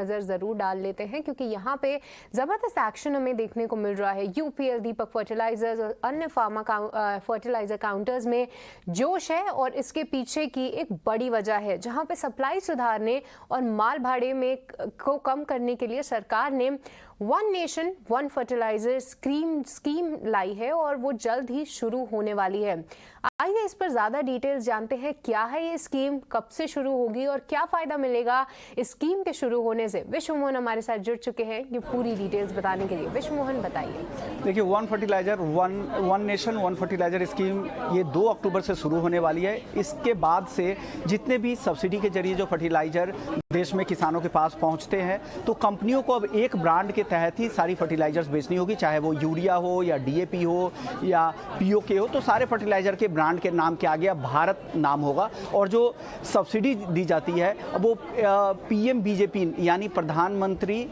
नजर जरूर डाल लेते हैं, क्योंकि यहाँ पे जबरदस्त एक्शन हमें देखने को मिल रहा है। यूपीएल, दीपक फर्टिलाइजर्स और अन्य फार्मा फर्टिलाइजर काउंटर्स में जोश है और इसके पीछे की एक बड़ी वजह है, जहाँ पे सप्लाई सुधारने और माल भाड़े में को कम करने के लिए सरकार ने one nation one fertiliser scheme लाई है और वो जल्द ही शुरू होने वाली है। आइए इस पर ज्यादा डिटेल्स जानते हैं। क्या है ये स्कीम, कब से शुरू होगी और क्या फायदा मिलेगा इस स्कीम के शुरू होने से। विश्व मोहन हमारे साथ जुड़ चुके हैं ये पूरी डिटेल्स बताने के लिए। विश्व मोहन, बताइए। देखिए, one nation one fertiliser scheme ये 2 अक्टूबर से शुरू होने वाली है। इसके बाद से जितने भी सब्सिडी के जरिए जो फर्टिलाइजर देश में किसानों के पास पहुंचते हैं, तो कंपनियों को अब एक ब्रांड के तहत ही सारी फर्टिलाइजर्स बेचनी होगी, चाहे वो यूरिया हो या डीएपी हो या पीओके हो। तो सारे फर्टिलाइजर के ब्रांड के नाम के आगे अब भारत नाम होगा और जो सब्सिडी दी जाती है वो पीएमबीजेपी यानी प्रधानमंत्री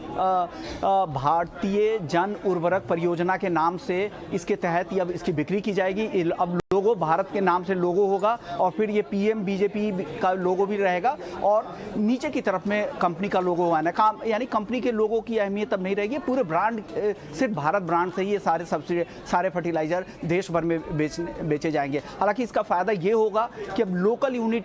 भारतीय जन उर्वरक परियोजना के नाम से इसके तहत अब इसकी बिक्री की जाएगी। अब लोगो भारत के नाम से लोगो होगा और फिर ये पीएमबीजेपी का लोगो भी रहेगा और नीचे की तरफ में कंपनी का लोगो आना काम, यानी कंपनी के लोगो की अहमियत अब नहीं रहेगी। पूरे ब्रांड, सिर्फ भारत ब्रांड से ही ये सारे फर्टिलाइजर देश भर में बेचे जाएंगे। हालांकि इसका फायदा ये होगा कि अब लोकल यूनिट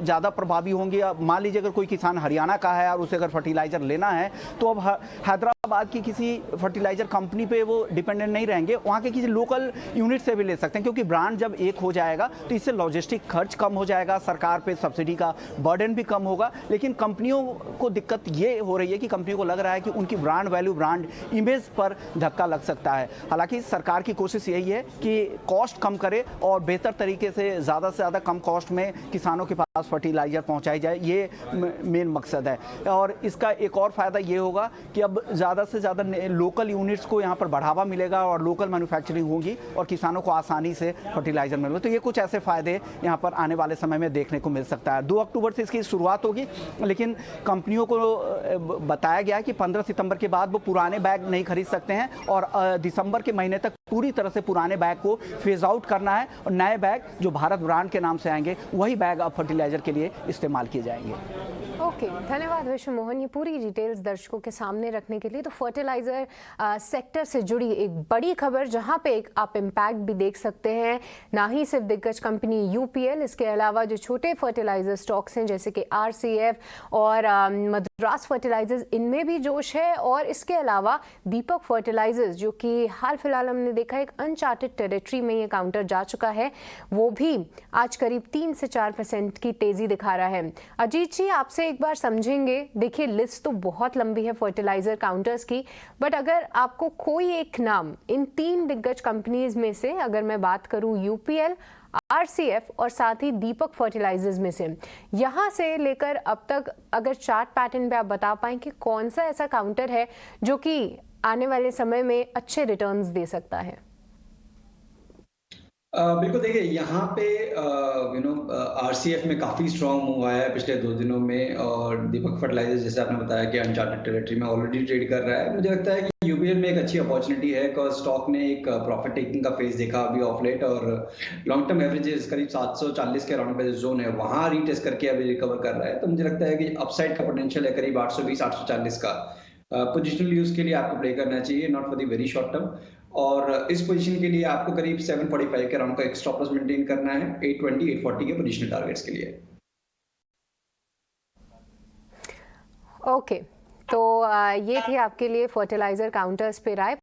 ज़्यादा प्रभावी होंगे। अब मान लीजिए अगर कोई किसान हरियाणा का है और उसे अगर फर्टिलाइजर लेना है तो अब हैदराबाद की किसी फर्टिलाइजर कंपनी पे वो डिपेंडेंट नहीं रहेंगे, वहाँ के किसी लोकल यूनिट से भी ले सकते हैं, क्योंकि ब्रांड जब एक हो जाएगा तो इससे लॉजिस्टिक खर्च कम हो जाएगा, सरकार पे सब्सिडी का बर्डन भी कम होगा। लेकिन कंपनियों को दिक्कत ये हो रही है कि कंपनियों को लग रहा है कि उनकी ब्रांड वैल्यू, ब्रांड इमेज पर धक्का लग सकता है। हालांकि सरकार की कोशिश यही है कि कॉस्ट कम करे और बेहतर तरीके से ज़्यादा कम कॉस्ट में किसानों के पास फर्टिलाइजर पहुंचाई जाए, ये मेन मकसद है। और इसका एक और फायदा ये होगा कि अब ज़्यादा से ज़्यादा लोकल यूनिट्स को यहाँ पर बढ़ावा मिलेगा और लोकल मैन्युफैक्चरिंग होगी और किसानों को आसानी से फर्टिलाइजर मिलेगा। तो ये कुछ ऐसे फायदे यहाँ पर आने वाले समय में देखने को मिल सकता है। 2 अक्टूबर से इसकी शुरुआत होगी, लेकिन कंपनियों को बताया गया है कि 15 सितंबर के बाद वो पुराने बैग नहीं खरीद सकते हैं और दिसंबर के महीने तक पूरी तरह से पुराने बैग को फेज आउट करना है और नए बैग जो भारत ब्रांड के नाम से आएंगे वही बैग अब फर्टिलाइजर के लिए इस्तेमाल किए जाएंगे। ओके, धन्यवाद विश्व मोहन, ये पूरी डिटेल्स दर्शकों के सामने रखने के लिए। तो फर्टिलाइजर सेक्टर से जुड़ी एक बड़ी खबर, जहां पे एक आप इम्पैक्ट भी देख सकते हैं। ना ही सिर्फ दिग्गज कंपनी यूपीएल, इसके अलावा जो छोटे फर्टिलाइजर स्टॉक्स हैं जैसे कि आरसीएफ और मद्रास फर्टिलाइजर्स, इनमें भी जोश है। और इसके अलावा दीपक फर्टिलाइजर्स, जो कि हाल फिलहाल हमने देखा एक अनचार्टेड टेरिटरी में ये काउंटर जा चुका है, वो भी आज करीब 3 से 4% की तेजी दिखा रहा है। अजीत जी, आपसे एक बार समझेंगे। देखिए, लिस्ट तो बहुत लंबी है फर्टिलाइजर काउंटर्स की, बट अगर आपको कोई एक नाम इन 3 दिग्गज कंपनीज में से, अगर मैं बात करूं यूपीएल, आरसीएफ और साथ ही दीपक फर्टिलाइजर्स में से, यहां से लेकर अब तक अगर चार्ट पैटर्न पे आप बता पाएं कि कौन सा ऐसा काउंटर है जो कि आने वाले समय में अच्छे रिटर्न्स दे सकता है। बिल्कुल, देखिए यहाँ पे आरसीएफ में काफ़ी स्ट्रॉन्ग मूव आया है पिछले 2 दिनों में और दीपक फर्टिलाइजर जैसे आपने बताया कि अनचार्टेड टेरिटरी में ऑलरेडी ट्रेड कर रहा है। मुझे लगता है कि यूपीएल में एक अच्छी अपॉर्चुनिटी है बिकॉज स्टॉक ने एक प्रॉफिट टेकिंग का फेज देखा अभी ऑफ लेट और लॉन्ग टर्म एवरेजेस करीब 740 के अराउंड पे जोन है, वहाँ रीटेस्ट करके अभी रिकवर कर रहा है। तो मुझे लगता है कि अपसाइड का पोटेंशियल है करीब 820-840 का। पोजिशनल यूज के लिए आपको प्ले करना चाहिए, not for the very short term. और इस पोजीशन के लिए आपको करीब 745 के अराउंड का एक स्टॉप लॉस मेंटेन करना है 820-840 के पोजीशनल टारगेट्स के लिए। ओके, तो ये थे आपके लिए फर्टिलाइजर काउंटर्स पे राय।